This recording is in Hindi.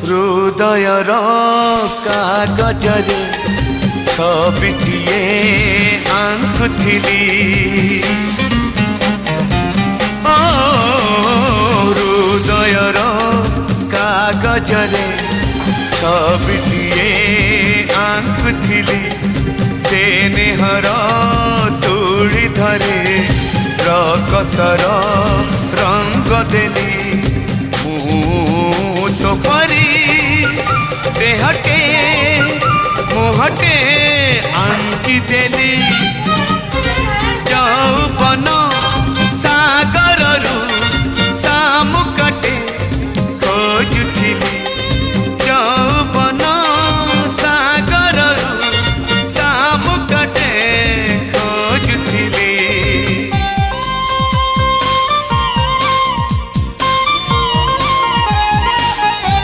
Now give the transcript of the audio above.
हृदयर कागजरे छबिटिए आंकुथिली हृदयर कागजरे छबिटिए आंकुथिली से नेहर तुड़ी धरे प्रकतर रंग देली तो परी देहटे मुहटे आंकी देली।